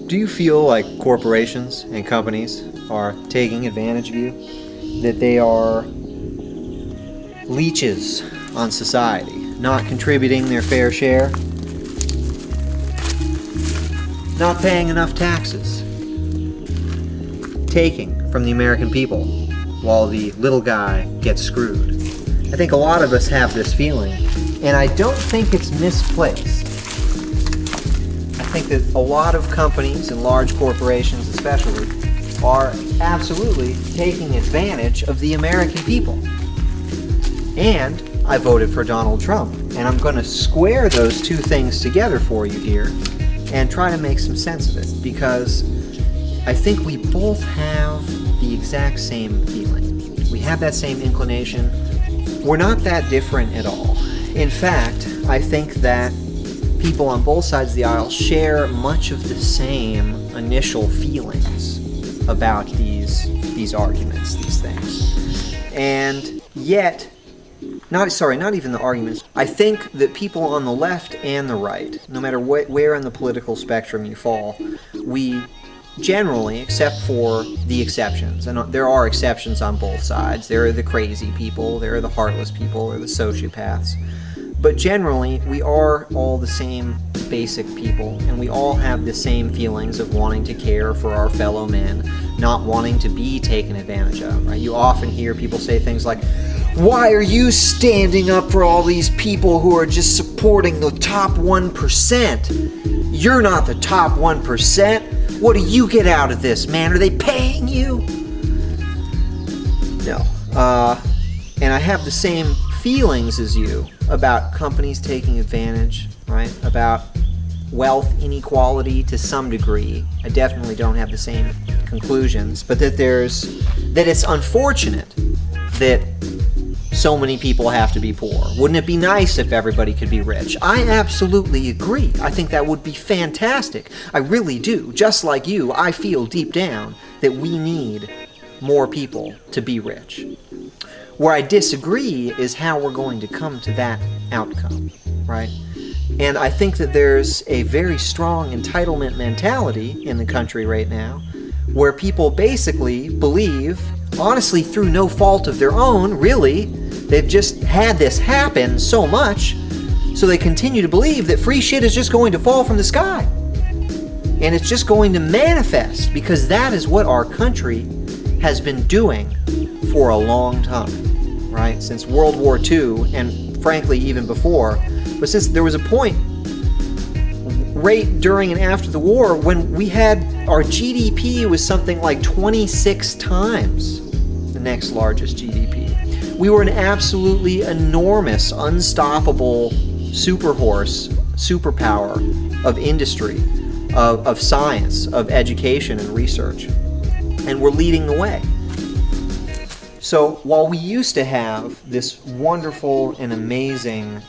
Do you feel like corporations and companies are taking advantage of you? That they are leeches on society, not contributing their fair share, not paying enough taxes, taking from the American people while the little guy gets screwed? I think a lot of us have this feeling, and I don't think it's misplaced. I think that a lot of companies and large corporations especially are absolutely taking advantage of the American people. And I voted for Donald Trump, and I'm going to square those two things together for you here and try to make some sense of it, because I think we both have the exact same feeling. We have that same inclination. We're not that different at all. In fact, I think that people on both sides of the aisle share much of the same initial feelings about these arguments, these things. And yet, not even the arguments. I think that people on the left and the right, no matter where on the political spectrum you fall, we generally, except for the exceptions, and there are exceptions on both sides. There are the crazy people, there are the heartless people, there are the sociopaths. But generally, we are all the same basic people, and we all have the same feelings of wanting to care for our fellow men, not wanting to be taken advantage of, right? You often hear people say things like, "Why are you standing up for all these people who are just supporting the top 1%? You're not the top 1%. What do you get out of this, man? Are they paying you?" No. And I have the same feelings as you about companies taking advantage, right? About wealth inequality to some degree. I definitely don't have the same conclusions, but that it's unfortunate that so many people have to be poor. Wouldn't it be nice if everybody could be rich? I absolutely agree. I think that would be fantastic. I really do. Just like you, I feel deep down that we need more people to be rich. Where I disagree is how we're going to come to that outcome, right? And I think that there's a very strong entitlement mentality in the country right now, where people basically believe, honestly through no fault of their own, really, they've just had this happen so much, so they continue to believe that free shit is just going to fall from the sky. And it's just going to manifest, because that is what our country has been doing for a long time, right? Since World War II, and frankly even before. But since there was a point right during and after the war when we had our GDP was something like 26 times the next largest GDP. We were an absolutely enormous, unstoppable superpower of industry, of science, of education and research. And we're leading the way. So while we used to have this wonderful and amazing,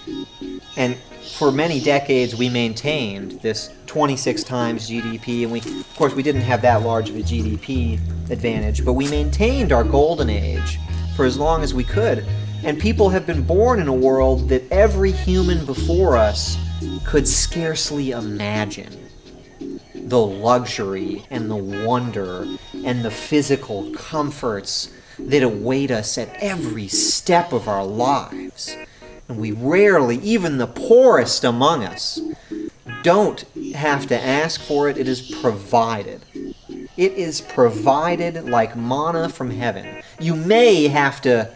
and for many decades we maintained this 26 times GDP, and of course we didn't have that large of a GDP advantage, but we maintained our golden age for as long as we could. And people have been born in a world that every human before us could scarcely imagine. The luxury and the wonder and the physical comforts that await us at every step of our lives. And we rarely, even the poorest among us, don't have to ask for it. It is provided. It is provided like manna from heaven. You may have to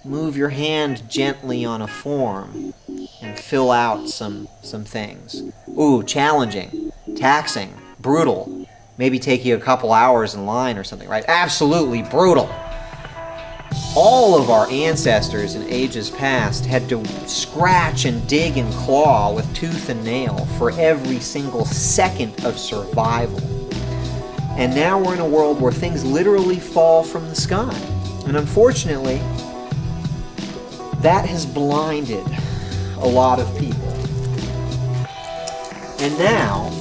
move your hand gently on a form and fill out some things. Ooh, challenging, taxing, brutal. Maybe take you a couple hours in line or something, right? Absolutely brutal. All of our ancestors in ages past had to scratch and dig and claw with tooth and nail for every single second of survival. And now we're in a world where things literally fall from the sky. And unfortunately, that has blinded a lot of people. And now,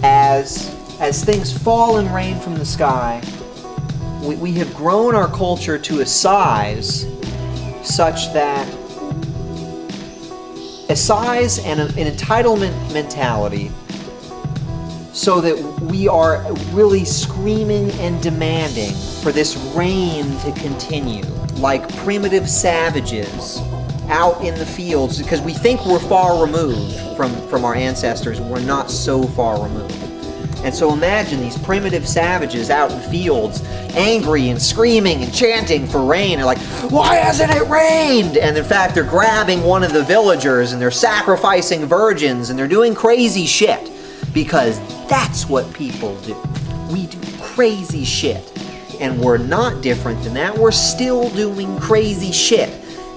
as things fall and rain from the sky, we have grown our culture to a size such that a size and an entitlement mentality so that we are really screaming and demanding for this reign to continue, like primitive savages out in the fields, because we think we're far removed from our ancestors. We're not so far removed. And so imagine these primitive savages out in fields, angry and screaming and chanting for rain. They're like, why hasn't it rained? And in fact, they're grabbing one of the villagers and they're sacrificing virgins and they're doing crazy shit, because that's what people do. We do crazy shit. And we're not different than that. We're still doing crazy shit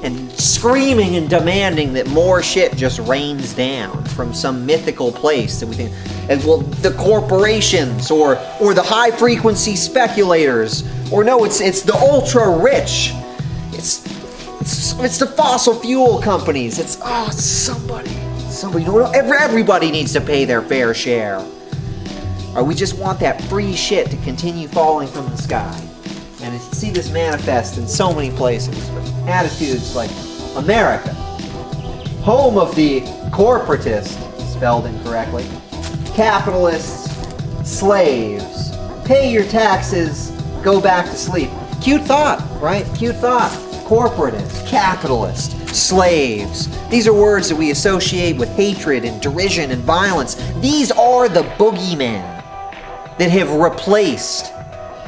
and screaming and demanding that more shit just rains down from some mythical place that we think, and well, the corporations or the high frequency speculators, or no, it's the ultra rich, it's the fossil fuel companies, it's somebody, no, everybody needs to pay their fair share. Or we just want that free shit to continue falling from the sky. And you see this manifest in so many places. Attitudes like America, home of the corporatist, spelled incorrectly, capitalists, slaves, pay your taxes, go back to sleep. Cute thought, right? Cute thought. Corporatist, capitalist, slaves. These are words that we associate with hatred and derision and violence. These are the boogeymen that have replaced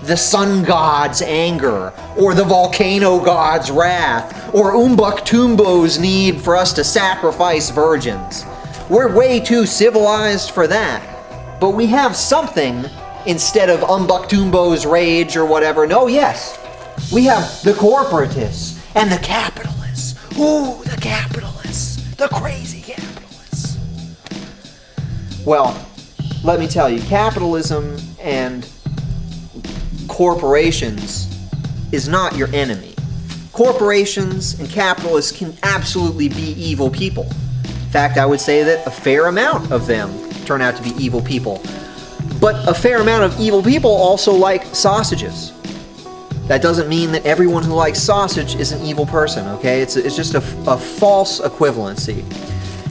the sun god's anger, or the volcano god's wrath, or Umbuktumbo's need for us to sacrifice virgins. We're way too civilized for that. But we have something instead of Umbuktumbo's rage or whatever. No, yes, we have the corporatists and the capitalists. Ooh, the capitalists, the crazy capitalists. Well, let me tell you, capitalism and corporations is not your enemy. Corporations and capitalists can absolutely be evil people. In fact, I would say that a fair amount of them turn out to be evil people. But a fair amount of evil people also like sausages. That doesn't mean that everyone who likes sausage is an evil person, okay? It's just a false equivalency.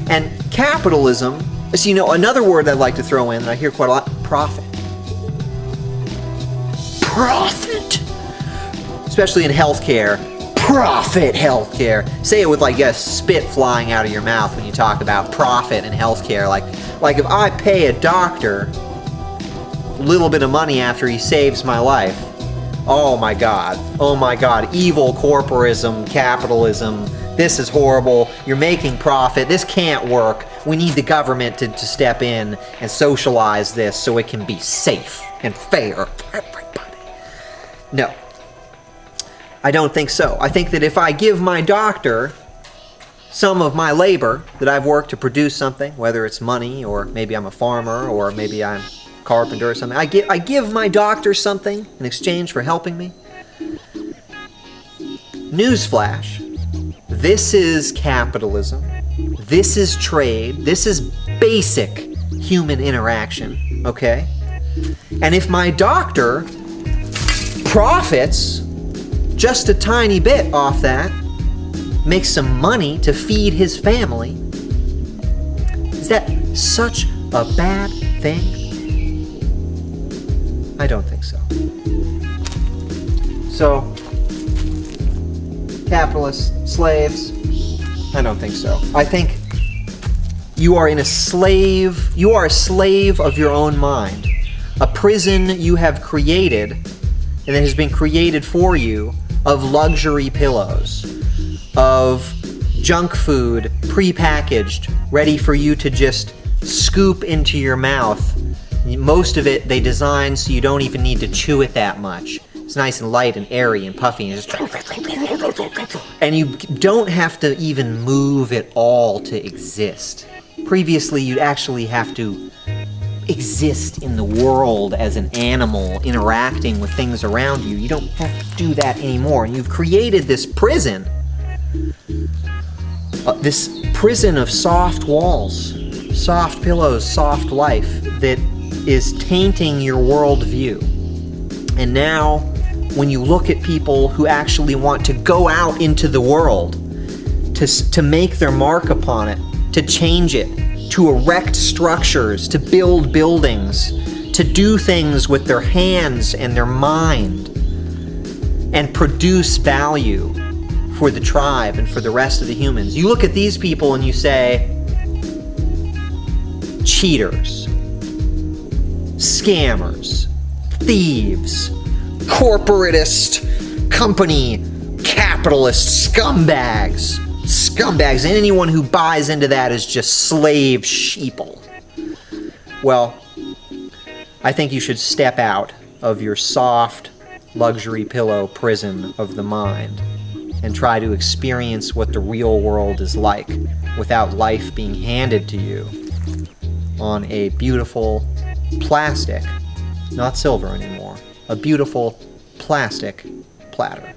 And capitalism, so you know, another word I'd like to throw in that I hear quite a lot, profit. Profit! Especially in healthcare. Profit healthcare. Say it with, like, a spit flying out of your mouth when you talk about profit in healthcare. Like if I pay a doctor a little bit of money after he saves my life, oh my God, evil corporism, capitalism, this is horrible, you're making profit, this can't work, we need the government to step in and socialize this so it can be safe and fair for everybody. No, I don't think so. I think that if I give my doctor some of my labor that I've worked to produce something, whether it's money, or maybe I'm a farmer, or maybe I'm a carpenter or something, I give my doctor something in exchange for helping me. Newsflash, this is capitalism, this is trade, this is basic human interaction, okay? And if my doctor profits just a tiny bit off that, makes some money to feed his family, is that such a bad thing? I don't think so. So, capitalists, slaves, I don't think so. I think you are a slave of your own mind. A prison you have created, and that has been created for you, of luxury pillows, of junk food, prepackaged, ready for you to just scoop into your mouth. Most of it they designed so you don't even need to chew it that much. It's nice and light and airy and puffy, and you don't have to even move at all to exist. Previously, you'd actually have to exist in the world as an animal, interacting with things around you. You don't have to do that anymore. And you've created this prison of soft walls, soft pillows, soft life that is tainting your worldview. And now, when you look at people who actually want to go out into the world to make their mark upon it, to change it, to erect structures, to build buildings, to do things with their hands and their mind, and produce value for the tribe and for the rest of the humans. You look at these people and you say, cheaters, scammers, thieves, corporatist, company, capitalist, scumbags. Scumbags, and anyone who buys into that is just slave sheeple. Well, I think you should step out of your soft luxury pillow prison of the mind and try to experience what the real world is like without life being handed to you on a beautiful plastic, not silver anymore, a beautiful plastic platter.